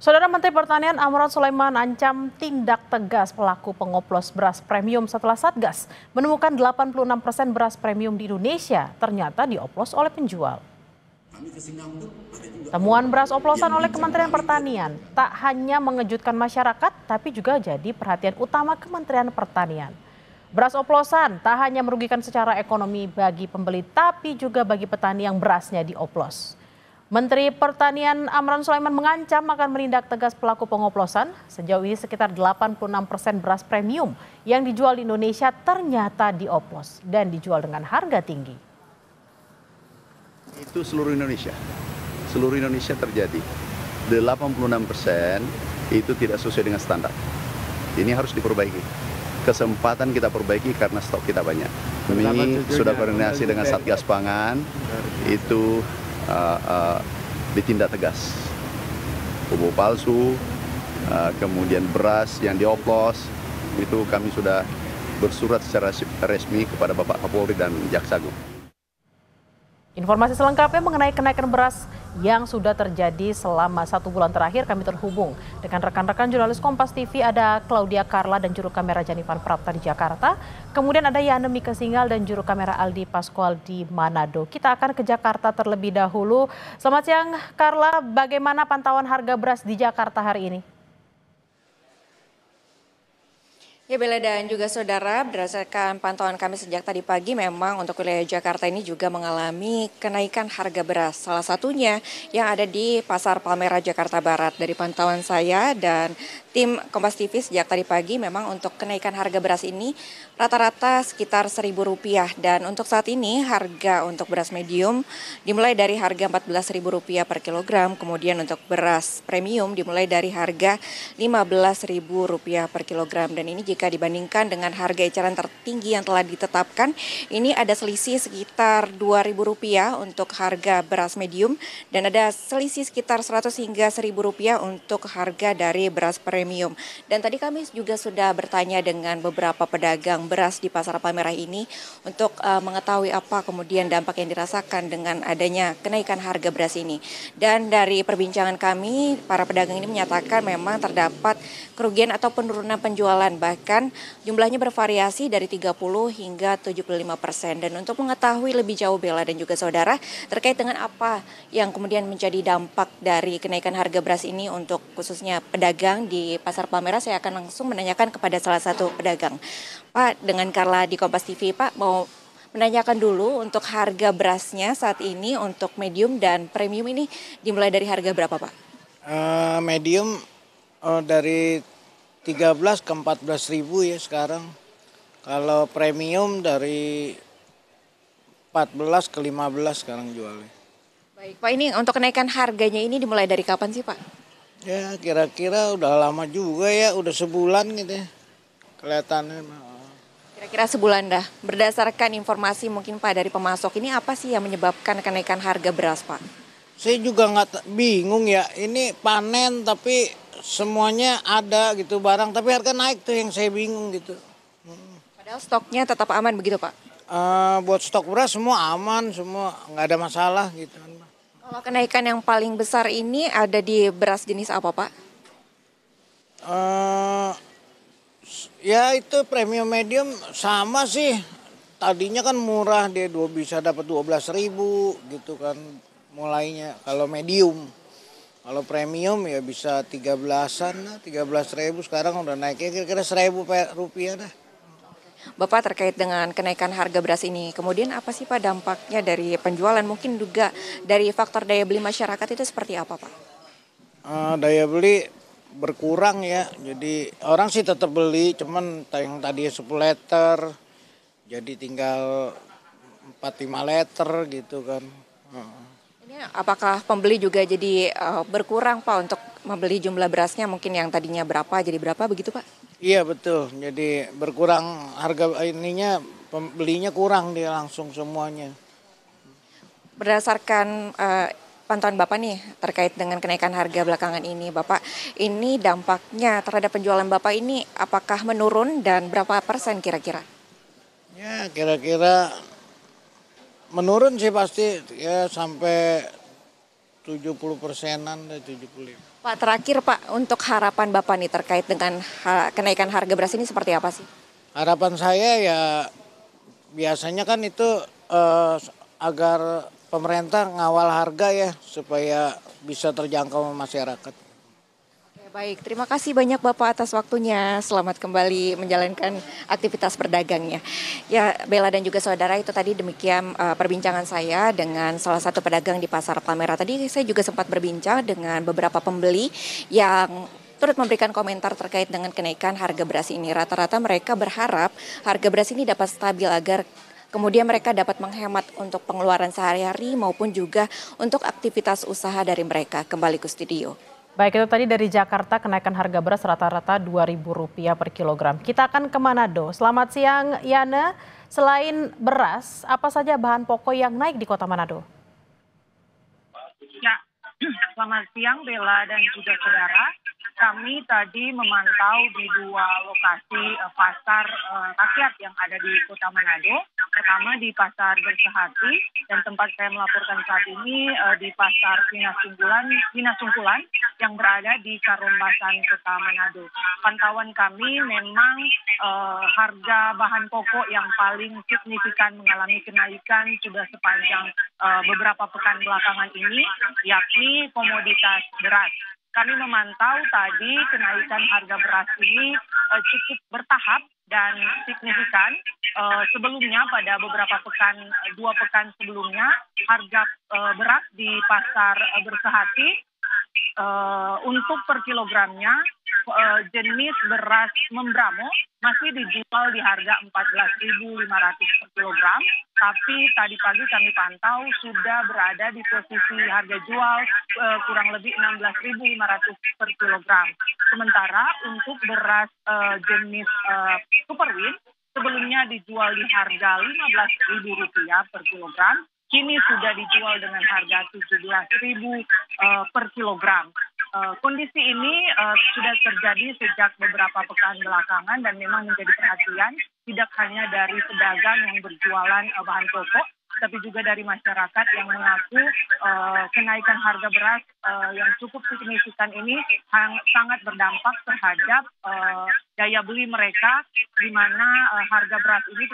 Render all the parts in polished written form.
Saudara Menteri Pertanian Amran Sulaiman ancam tindak tegas pelaku pengoplos beras premium setelah Satgas menemukan 86% beras premium di Indonesia ternyata dioplos oleh penjual. Temuan beras oplosan oleh Kementerian Pertanian tak hanya mengejutkan masyarakat tapi juga jadi perhatian utama Kementerian Pertanian. Beras oplosan tak hanya merugikan secara ekonomi bagi pembeli tapi juga bagi petani yang berasnya dioplos. Menteri Pertanian Amran Sulaiman mengancam akan menindak tegas pelaku pengoplosan. Sejauh ini sekitar 86% beras premium yang dijual di Indonesia ternyata dioplos dan dijual dengan harga tinggi. Itu seluruh Indonesia terjadi. 86% itu tidak sesuai dengan standar. Ini harus diperbaiki. Kesempatan kita perbaiki karena stok kita banyak. Kami sudah koordinasi dengan Satgas Pangan, itu ditindak tegas. Pupuk palsu, kemudian beras yang dioplos, itu kami sudah bersurat secara resmi kepada Bapak Kapolri dan Jaksa Agung. Informasi selengkapnya mengenai kenaikan beras yang sudah terjadi selama 1 bulan terakhir, kami terhubung dengan rekan-rekan jurnalis Kompas TV, ada Claudia Carla dan juru kamera Janivan Prapta di Jakarta. Kemudian ada Yana Mika Singal dan juru kamera Aldi Pascual di Manado. Kita akan ke Jakarta terlebih dahulu. Selamat siang Carla, bagaimana pantauan harga beras di Jakarta hari ini? Ya Bella dan juga saudara, berdasarkan pantauan kami sejak tadi pagi memang untuk wilayah Jakarta ini juga mengalami kenaikan harga beras. Salah satunya yang ada di Pasar Palmerah Jakarta Barat. Dari pantauan saya dan tim Kompas TV sejak tadi pagi memang untuk kenaikan harga beras ini rata-rata sekitar Rp1.000 dan untuk saat ini harga untuk beras medium dimulai dari harga Rp14.000 per kilogram, kemudian untuk beras premium dimulai dari harga Rp15.000 per kilogram dan ini jika dibandingkan dengan harga eceran tertinggi yang telah ditetapkan, ini ada selisih sekitar Rp2.000 untuk harga beras medium dan ada selisih sekitar Rp100 hingga Rp1.000 untuk harga dari beras premium. Dan tadi kami juga sudah bertanya dengan beberapa pedagang beras di Pasar Palmerah ini untuk mengetahui apa kemudian dampak yang dirasakan dengan adanya kenaikan harga beras ini. Dan dari perbincangan kami, para pedagang ini menyatakan memang terdapat kerugian atau penurunan penjualan, bahkan jumlahnya bervariasi dari 30 hingga 75%. Dan untuk mengetahui lebih jauh Bella dan juga saudara terkait dengan apa yang kemudian menjadi dampak dari kenaikan harga beras ini untuk khususnya pedagang di Pasar Palmerah, saya akan langsung menanyakan kepada salah satu pedagang. Pak, dengan Carla di Kompas TV, Pak mau menanyakan dulu untuk harga berasnya saat ini untuk medium dan premium ini dimulai dari harga berapa Pak? Medium dari 13 ke 14 ribu ya sekarang. Kalau premium dari 14 ke 15 sekarang jualnya. Baik Pak, ini untuk kenaikan harganya ini dimulai dari kapan sih Pak? Ya kira-kira udah lama juga ya, udah sebulan gitu ya kelihatannya. Kira-kira sebulan dah. Berdasarkan informasi mungkin Pak dari pemasok, ini apa sih yang menyebabkan kenaikan harga beras Pak? Saya juga bingung ya, ini panen tapi semuanya ada gitu barang, tapi harga naik tuh yang saya bingung gitu. Padahal stoknya tetap aman begitu Pak? Buat stok beras semua aman, semua nggak ada masalah gitu. Kalau kenaikan yang paling besar ini ada di beras jenis apa Pak? Ya itu premium medium sama sih. Tadinya kan murah, dia bisa dapat 12.000 gitu kan mulainya kalau medium. Kalau premium ya bisa 13-an lah, 13.000, sekarang udah naiknya kira-kira Rp1.000 dah. Bapak terkait dengan kenaikan harga beras ini, kemudian apa sih Pak dampaknya dari penjualan, mungkin juga dari faktor daya beli masyarakat itu seperti apa Pak? Daya beli berkurang ya, jadi orang sih tetap beli, cuman yang tadinya 10 liter jadi tinggal 4-5 liter gitu kan. Ini apakah pembeli juga jadi berkurang Pak untuk membeli jumlah berasnya, mungkin yang tadinya berapa jadi berapa begitu Pak? Iya betul, jadi berkurang harga ininya, pembelinya kurang dia langsung semuanya. Berdasarkan pantauan Bapak nih terkait dengan kenaikan harga belakangan ini, Bapak, ini dampaknya terhadap penjualan Bapak ini apakah menurun dan berapa persen kira-kira? Ya kira-kira menurun sih pasti ya sampai 70%-an, 75%. Pak, terakhir Pak, untuk harapan Bapak nih terkait dengan kenaikan harga beras ini seperti apa sih? Harapan saya ya biasanya kan itu agar pemerintah ngawal harga ya supaya bisa terjangkau masyarakat. Oke, baik, terima kasih banyak Bapak atas waktunya. Selamat kembali menjalankan aktivitas berdagangnya. Ya, Bella dan juga saudara, itu tadi demikian perbincangan saya dengan salah satu pedagang di Pasar Palmerah. Tadi saya juga sempat berbincang dengan beberapa pembeli yang turut memberikan komentar terkait dengan kenaikan harga beras ini. Rata-rata mereka berharap harga beras ini dapat stabil agar kemudian mereka dapat menghemat untuk pengeluaran sehari-hari maupun juga untuk aktivitas usaha dari mereka. Kembali ke studio. Baik, itu tadi dari Jakarta, kenaikan harga beras rata-rata Rp2.000 per kilogram. Kita akan ke Manado. Selamat siang, Yana. Selain beras, apa saja bahan pokok yang naik di kota Manado? Ya, selamat siang Bella dan juga saudara. Kami tadi memantau di dua lokasi pasar rakyat yang ada di kota Manado. Pertama di Pasar Bersehati dan tempat saya melaporkan saat ini di Pasar Vina Sungkulan yang berada di Karombasan, kota Manado. Pantauan kami memang harga bahan pokok yang paling signifikan mengalami kenaikan sudah sepanjang beberapa pekan belakangan ini, yakni komoditas beras. Kami memantau tadi kenaikan harga beras ini cukup bertahap dan signifikan. Sebelumnya pada beberapa pekan, 2 pekan sebelumnya, harga beras di Pasar Bersehati untuk per kilogramnya jenis beras Membramo masih dijual di harga Rp14.500 per kilogram, tapi tadi pagi kami pantau sudah berada di posisi harga jual kurang lebih Rp16.500 per kilogram. Sementara untuk beras jenis Superwin sebelumnya dijual di harga Rp15.000 per kilogram, kini sudah dijual dengan harga Rp17.000 per kilogram. Kondisi ini sudah terjadi sejak beberapa pekan belakangan dan memang menjadi perhatian tidak hanya dari pedagang yang berjualan bahan pokok, tapi juga dari masyarakat yang mengaku kenaikan harga beras yang cukup signifikan ini sangat berdampak terhadap daya beli mereka, di mana harga beras ini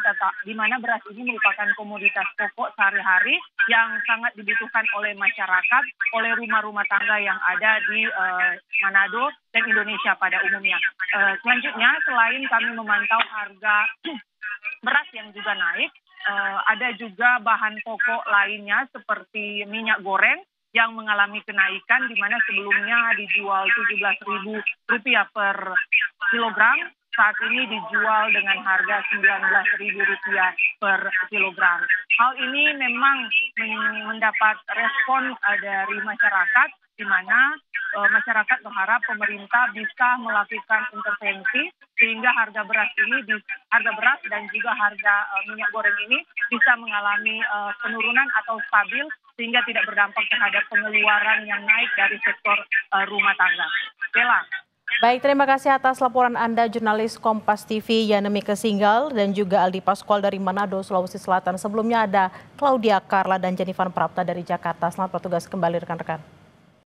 di mana beras ini merupakan komoditas pokok sehari-hari yang sangat dibutuhkan oleh masyarakat, oleh rumah-rumah tangga yang ada di Manado dan Indonesia pada umumnya. Selanjutnya, selain kami memantau harga beras yang juga naik, ada juga bahan pokok lainnya seperti minyak goreng yang mengalami kenaikan, di mana sebelumnya dijual Rp17.000 per kilogram, saat ini dijual dengan harga Rp19.000 per kilogram. Hal ini memang mendapat respon dari masyarakat, di mana masyarakat berharap pemerintah bisa melakukan intervensi sehingga harga beras dan juga harga minyak goreng ini bisa mengalami penurunan atau stabil sehingga tidak berdampak terhadap pengeluaran yang naik dari sektor rumah tangga. Bella. Baik, terima kasih atas laporan Anda, jurnalis Kompas TV Yana Mika Singgal dan juga Aldi Paskual dari Manado, Sulawesi Selatan. Sebelumnya ada Claudia Carla dan Jennifer Prapta dari Jakarta. Selamat bertugas kembali rekan-rekan.